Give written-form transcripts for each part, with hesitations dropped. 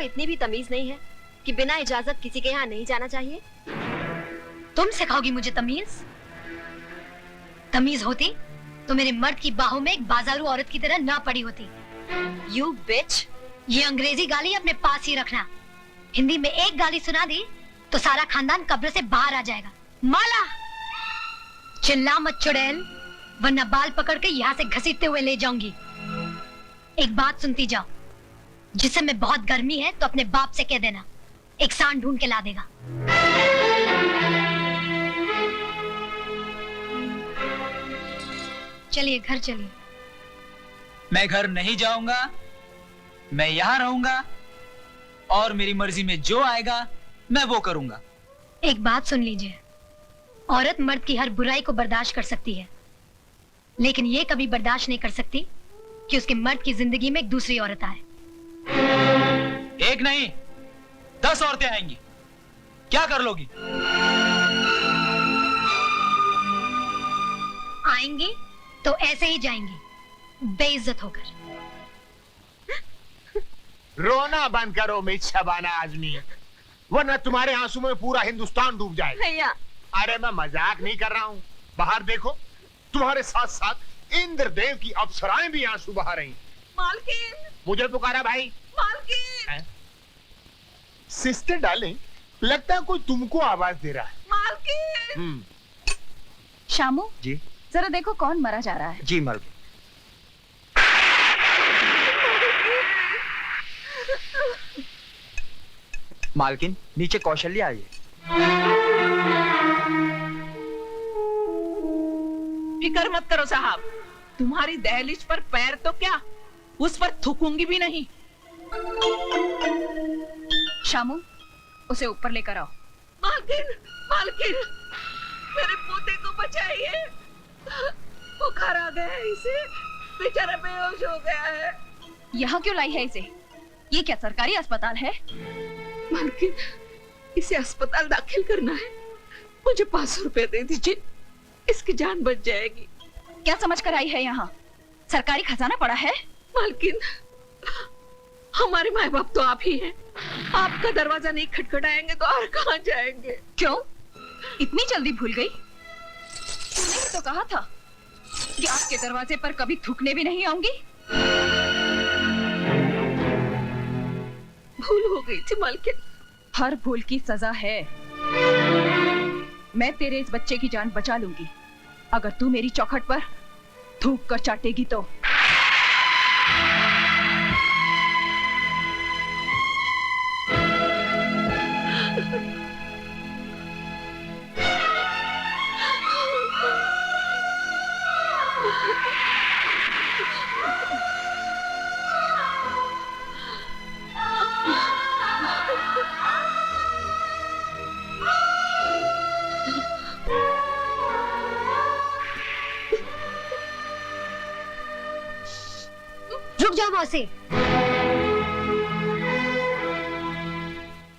इतनी भी तमीज नहीं है कि बिना इजाजत किसी के यहाँ नहीं जाना चाहिए? तुम सिखाओगी मुझे तमीज? तमीज होती तो मेरे मर्द की बाहों में एक बाजारू औरत की तरह ना पड़ी होती। You bitch! ये अंग्रेजी गाली अपने पास ही रखना। हिंदी में एक गाली सुना दी तो सारा खानदान कब्र से बाहर आ जाएगा। माला, चिल्ला मत चुड़ैल, वरना बाल पकड़ के यहाँ से घसीटते हुए ले जाऊंगी। एक बात सुनती जाओ, जिस समय बहुत गर्मी है तो अपने बाप से कह देना, एक सांड ढूंढ के ला देगा। चलिए घर चलिए। मैं घर नहीं जाऊंगा, मैं यहाँ रहूंगा और मेरी मर्जी में जो आएगा मैं वो करूंगा। एक बात सुन लीजिए, औरत मर्द की हर बुराई को बर्दाश्त कर सकती है, लेकिन ये कभी बर्दाश्त नहीं कर सकती कि उसके मर्द की जिंदगी में एक दूसरी औरत आए। एक नहीं 10 औरतें आएंगी, क्या कर लोगी? आएंगी तो ऐसे ही जाएंगी, बेइज्जत होकर। रोना बंद करो मिच्छबाना आदमी, वरना तुम्हारे आंसू में पूरा हिंदुस्तान डूब जाएगा। भैया, अरे मैं मजाक नहीं कर रहा हूँ, बाहर देखो, तुम्हारे साथ साथ इंद्रदेव की अप्सराएं भी आंसू बहा रही। मालकिन! मुझे पुकारा भाई। मालकिन! सिस्टर डार्लिंग, लगता है कोई तुमको आवाज दे रहा है। मालकिन! शामू जी जरा देखो कौन मरा जा रहा है। जी मालकिन। मालकिन नीचे कौशल्या आई है। फिक्र मत करो साहब, तुम्हारी दहलीज पर पैर तो क्या, उस पर थूकूंगी भी नहीं। शामू उसे ऊपर लेकर आओ। मालकिन, मालकिन, मेरे पोते को बचाइए, बुखार आ गया है इसे, बेचारा बेहोश हो गया है। यहाँ क्यों लाई है इसे? ये क्या सरकारी अस्पताल है? मालकिन, इसे अस्पताल दाखिल करना है, मुझे 500 रुपए दे दीजिए, इसकी जान बच जाएगी। क्या समझ कर आई है यहाँ? सरकारी खजाना पड़ा है। मालकिन, हमारे माँ बाप तो आप ही हैं, आपका दरवाजा नहीं खटखटाएंगे तो और कहाँ जाएंगे? क्यों इतनी जल्दी भूल गई? तूने तो कहा था कि आपके दरवाजे पर कभी थूकने भी नहीं आऊंगी। भूल हो गई थी मालकिन। हर भूल की सजा है। मैं तेरे इस बच्चे की जान बचा लूंगी अगर तू मेरी चौखट पर थूक कर चाटेगी तो। रुक जाओ मौसी,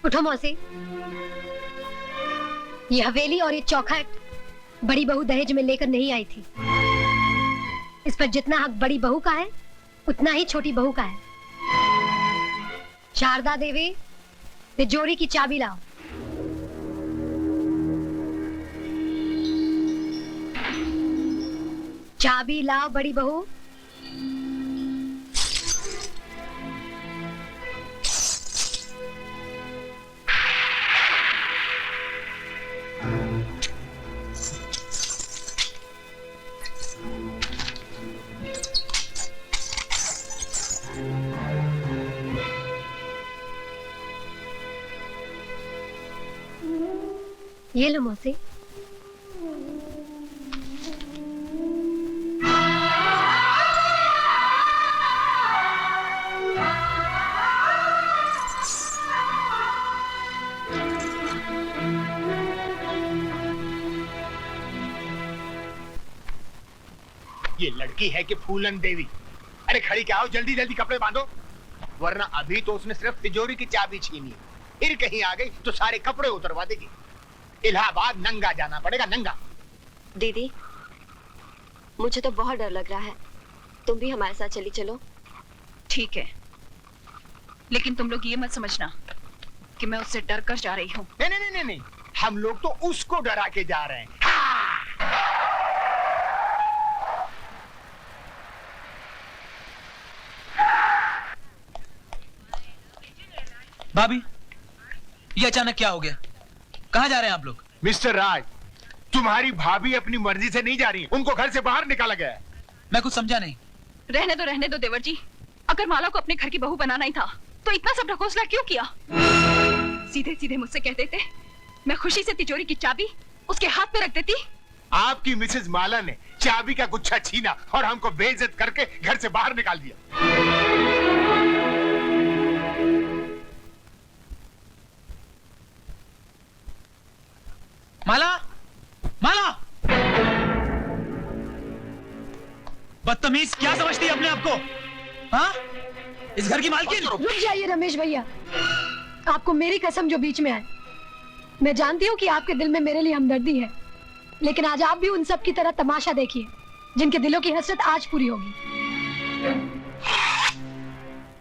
उठो मौसी। ये हवेली और ये चौखट बड़ी बहू दहेज में लेकर नहीं आई थी। इस पर जितना हक बड़ी बहू का है उतना ही छोटी बहू का है। शारदा देवी, तिजोरी की चाबी लाओ। चाबी लाओ बड़ी बहू। ये लो मौसी। ये लड़की है कि फूलन देवी? अरे खड़ी क्या हो, जल्दी जल्दी कपड़े बांधो, वरना अभी तो उसने सिर्फ तिजोरी की चाबी छीनी, फिर कहीं आ गई तो सारे कपड़े उतरवा देगी। इलाहाबाद नंगा जाना पड़ेगा, नंगा। दीदी, मुझे तो बहुत डर लग रहा है, तुम भी हमारे साथ चली चलो। ठीक है, लेकिन तुम लोग ये मत समझना कि मैं उससे डर कर जा रही हूँ। नहीं नहीं नहीं नहीं नहीं, हम लोग तो उसको डरा के जा रहे हैं। भाभी, ये अचानक क्या हो गया? कहाँ जा रहे हैं आप लोग? मिस्टर राज, तुम्हारी भाभी अपनी मर्जी से नहीं जा रही, उनको घर से बाहर निकाला गया है। मैं कुछ समझा नहीं। रहने दो देवर जी। अगर माला को अपने घर की बहू बनाना ही था तो इतना सब ढकोसला क्यों किया? सीधे सीधे मुझसे कह देते, मैं खुशी से तिजोरी की चाबी उसके हाथ में रख देती। आपकी मिसेज माला ने चाबी का गुच्छा छीना और हमको बेइज्जत करके घर से बाहर निकाल दिया। माला, माला! बदतमीज, क्या समझती है अपने आप को? हाँ? इस घर की मालकिन? रुक जाइए रमेश भैया, आपको मेरी कसम जो बीच में आए। मैं जानती हूँ कि आपके दिल में मेरे लिए हमदर्दी है, लेकिन आज आप भी उन सब की तरह तमाशा देखिए जिनके दिलों की हसरत आज पूरी होगी।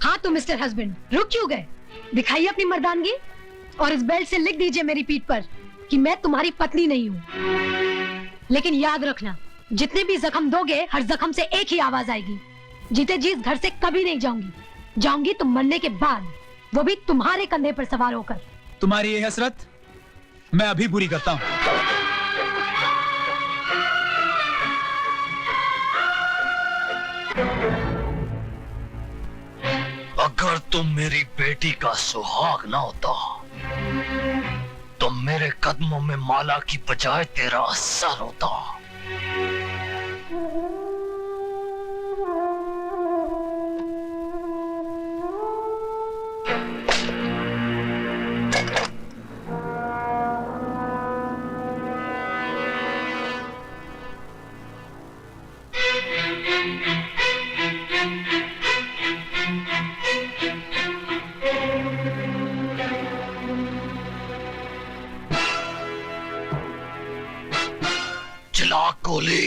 हाँ तो मिस्टर हस्बैंड, रुक क्यों गए? दिखाइए अपनी मर्दानगी और इस बेल्ट से लिख दीजिए मेरी पीठ पर कि मैं तुम्हारी पत्नी नहीं हूँ। लेकिन याद रखना, जितने भी जख्म दोगे हर जख्म से एक ही आवाज आएगी, जीते जी इस घर से कभी नहीं जाऊंगी। जाऊंगी तो मरने के बाद, वो भी तुम्हारे कंधे पर सवार होकर। तुम्हारी ये हसरत मैं अभी पूरी करता हूँ। अगर तुम मेरी बेटी का सुहाग ना होता तो मेरे कदमों में माला की बजाय तेरा सर होता। चला गोली,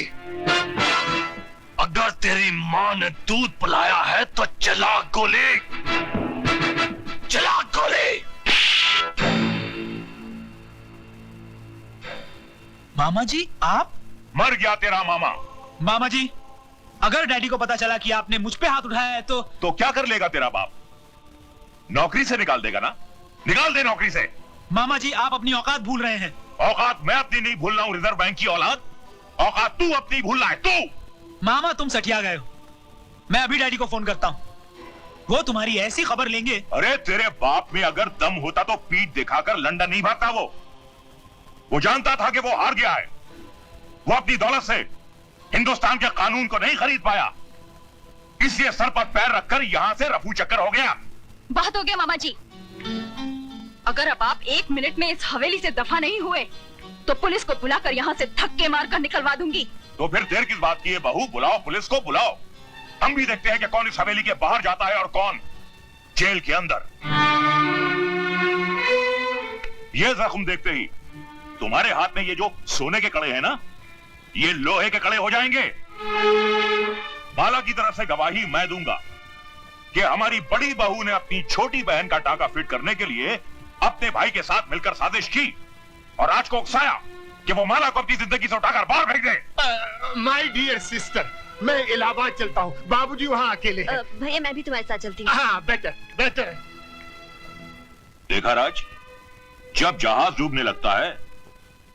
अगर तेरी माँ ने दूध पिलाया है तो चला गोली, चला गोली। मामा जी, आप? मर गया तेरा मामा। मामा जी, अगर डैडी को पता चला कि आपने मुझ पे हाथ उठाया है तो क्या कर लेगा तेरा बाप? नौकरी से निकाल देगा ना? निकाल दे नौकरी से। मामा जी, आप अपनी औकात भूल रहे हैं। औकात मैं अपनी नहीं भूल रहा हूं, रिजर्व बैंक की औलाद। औकात तू अपनी भूल रहा है, तू। मामा, तुम सठिया गए हो। मैं अभी डैडी को फोन करता हूँ, वो तुम्हारी ऐसी खबर लेंगे। अरे तेरे बाप में अगर दम होता तो पीठ दिखाकर लंदन नहीं भागता। वो जानता था कि वो हार गया है। वो अपनी दौलत से हिंदुस्तान के कानून को नहीं खरीद पाया, इसलिए सर पर पैर रखकर यहां से रफू चक्कर हो गया। बहुत हो गया मामा जी। अगर अब आप 1 मिनट में इस हवेली से दफा नहीं हुए तो पुलिस को बुलाकर यहाँ से धक्के मारकर निकलवा दूंगी। तो फिर देर किस बात की है बहू? बुलाओ, पुलिस को बुलाओ। हम भी देखते हैं कि कौन इस हवेली के बाहर जाता है और कौन जेल के अंदर। ये जख्म देखते ही तुम्हारे हाथ में ये जो सोने के कड़े हैं ना, ये लोहे के कड़े हो जाएंगे। माला की तरफ से गवाही मैं दूंगा कि हमारी बड़ी बहू ने अपनी छोटी बहन का टाका फिट करने के लिए अपने भाई के साथ मिलकर साजिश की और आज को उकसाया कि वो माला को अपनी जिंदगी से उठाकर बाहर फेंक दे। माय डियर सिस्टर, मैं इलाहाबाद चलता हूँ, बाबूजी वहाँ अकेले हैं। भैया, मैं भी तुम्हारे साथ चलती हूँ। हाँ, बेटर बेटर। देखा राज, जब जहाज डूबने लगता है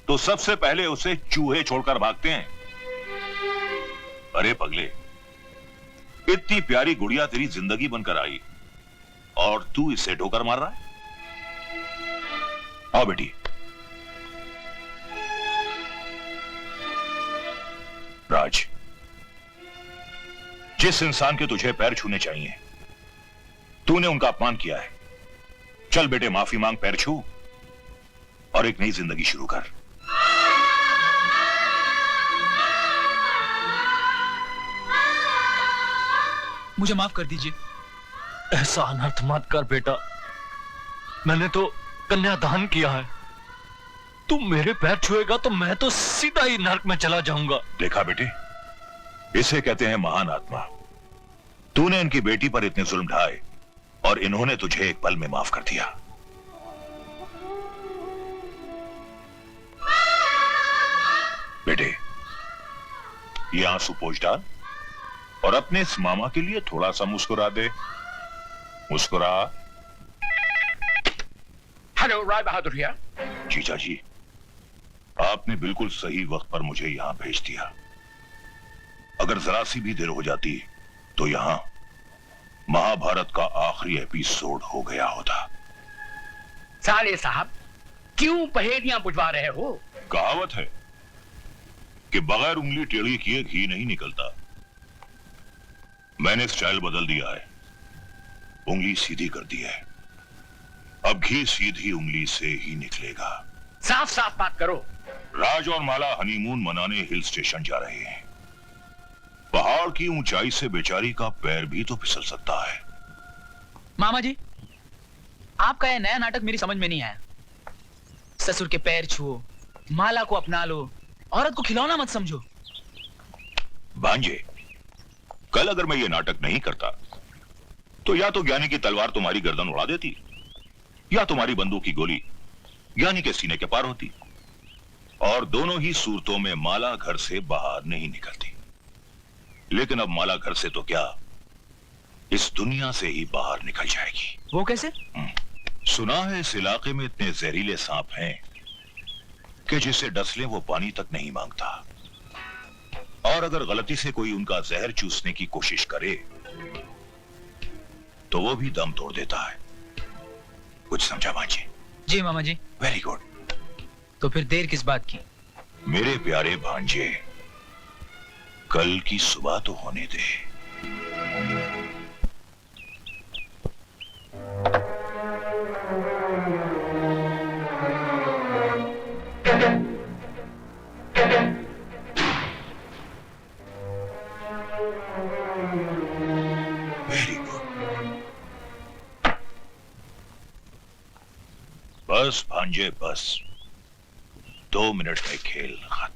तो सबसे पहले उसे चूहे छोड़कर भागते हैं। अरे पगले, इतनी प्यारी गुड़िया तेरी जिंदगी बनकर आई और तू इसे ठोकर मार रहा है। आओ बेटी। राज, जिस इंसान के तुझे पैर छूने चाहिए तूने उनका अपमान किया है। चल बेटे, माफी मांग, पैर छू और एक नई जिंदगी शुरू कर। मुझे माफ कर दीजिए। ऐसा अनर्थ मत कर बेटा, मैंने तो कन्यादान किया है। तू मेरे पैर छुएगा तो मैं तो सीधा ही नरक में चला जाऊंगा। देखा बेटे, इसे कहते हैं महान आत्मा। तूने इनकी बेटी पर इतने जुल्म ढाए और इन्होंने तुझे एक पल में माफ कर दिया। बेटे, ये आंसू पोंछ डाल और अपने इस मामा के लिए थोड़ा सा मुस्कुरा दे। मुस्कुरा। Hello, Rai Bahadur here. जीजा जी, आपने बिल्कुल सही वक्त पर मुझे यहां भेज दिया। अगर जरा सी भी देर हो जाती तो यहां महाभारत का आखिरी एपिसोड हो गया होता। साले साहब, क्यों पहेलियां बुझवा रहे हो? कहावत है कि बगैर उंगली टेढ़ी किए घी नहीं निकलता। मैंने स्टाइल बदल दिया है, उंगली सीधी कर दी है। अब घी सीधी उंगली से ही निकलेगा। साफ साफ बात करो। राज और माला हनीमून मनाने हिल स्टेशन जा रहे हैं। पहाड़ की ऊंचाई से बेचारी का पैर भी तो फिसल सकता है। मामा जी, आपका यह नया नाटक मेरी समझ में नहीं आया। ससुर के पैर छुओ, माला को अपना लो, औरत को खिलौना मत समझो। भांजे, कल अगर मैं ये नाटक नहीं करता तो या तो ज्ञानी की तलवार तुम्हारी गर्दन उड़ा देती या तुम्हारी बंदूक की गोली ज्ञानी के सीने के पार होती, और दोनों ही सूरतों में माला घर से बाहर नहीं निकलती। लेकिन अब माला घर से तो क्या, इस दुनिया से ही बाहर निकल जाएगी। वो कैसे? सुना है इस इलाके में इतने जहरीले सांप हैं कि जिसे डस ले वो पानी तक नहीं मांगता, और अगर गलती से कोई उनका जहर चूसने की कोशिश करे तो वो भी दम तोड़ देता है। कुछ समझा भांजे? जी मामा जी। Very good. तो फिर देर किस बात की? मेरे प्यारे भांजे, कल की सुबह तो होने दे। Very good. बस भांजे बस, 2 मिनट में खेल खत्म।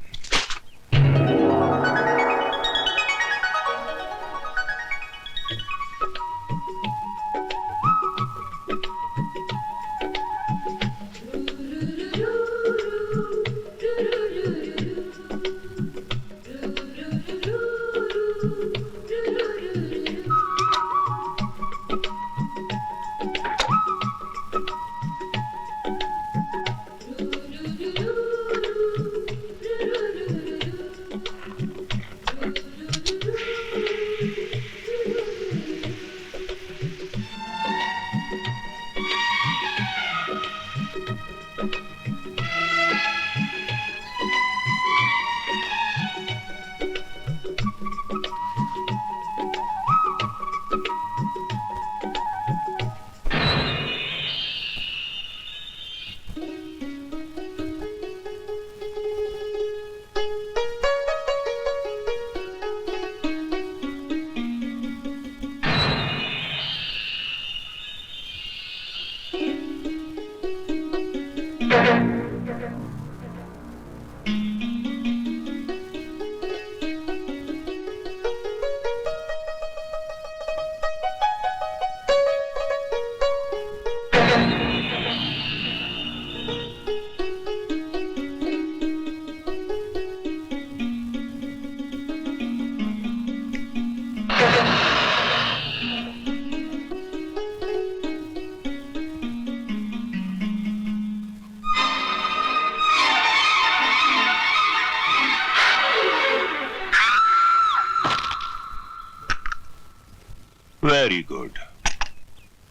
Very good.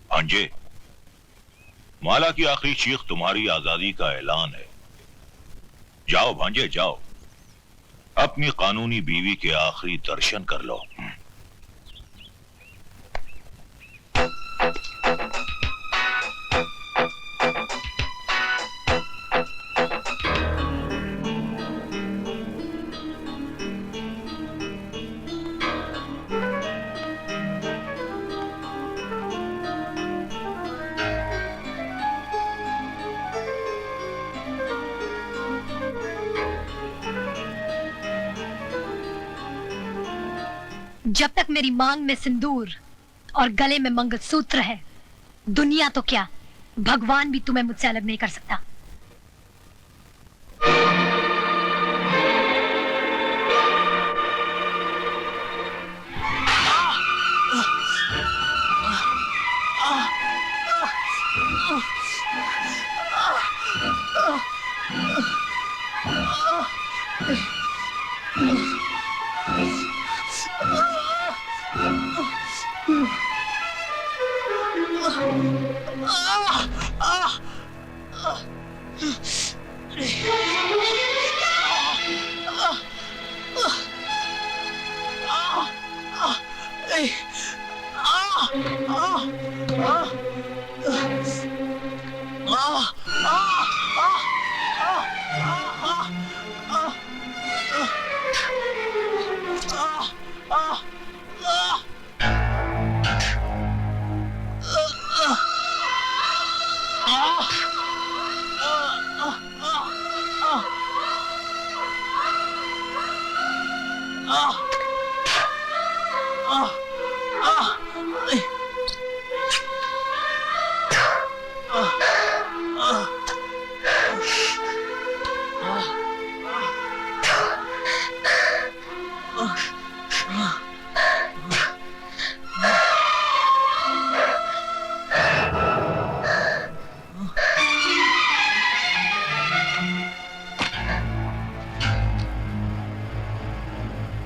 भांजे, माला की आखिरी चीख तुम्हारी आजादी का ऐलान है। जाओ भांजे जाओ, अपनी कानूनी बीवी के आखिरी दर्शन कर लो। जब तक मेरी मांग में सिंदूर और गले में मंगलसूत्र है, दुनिया तो क्या, भगवान भी तुम्हें मुझसे अलग नहीं कर सकता।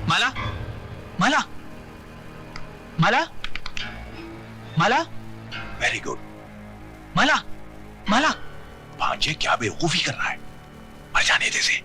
माला, माला, माला, माला, वेरी गुड। माला, माला। भांजे क्या बेवकूफी कर रहा है, मर जाने दे इसे।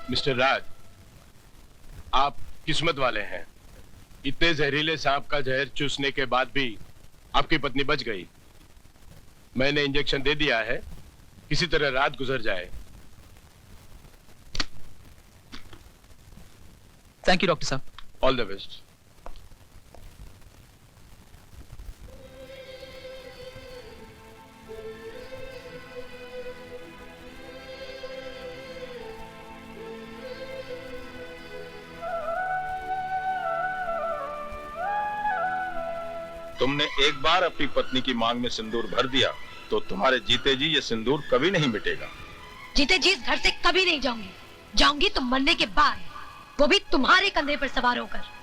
मिस्टर राज, आप किस्मत वाले हैं। इतने जहरीले सांप का जहर चूसने के बाद भी आपकी पत्नी बच गई। मैंने इंजेक्शन दे दिया है, किसी तरह रात गुजर जाए। थैंक यू डॉक्टर साहब। All the best. तुमने एक बार अपनी पत्नी की मांग में सिंदूर भर दिया तो तुम्हारे जीते जी ये सिंदूर कभी नहीं मिटेगा। जीते जी इस घर से कभी नहीं जाऊंगी। जाऊंगी तो मरने के बाद, वो भी तुम्हारे कंधे पर सवार होकर।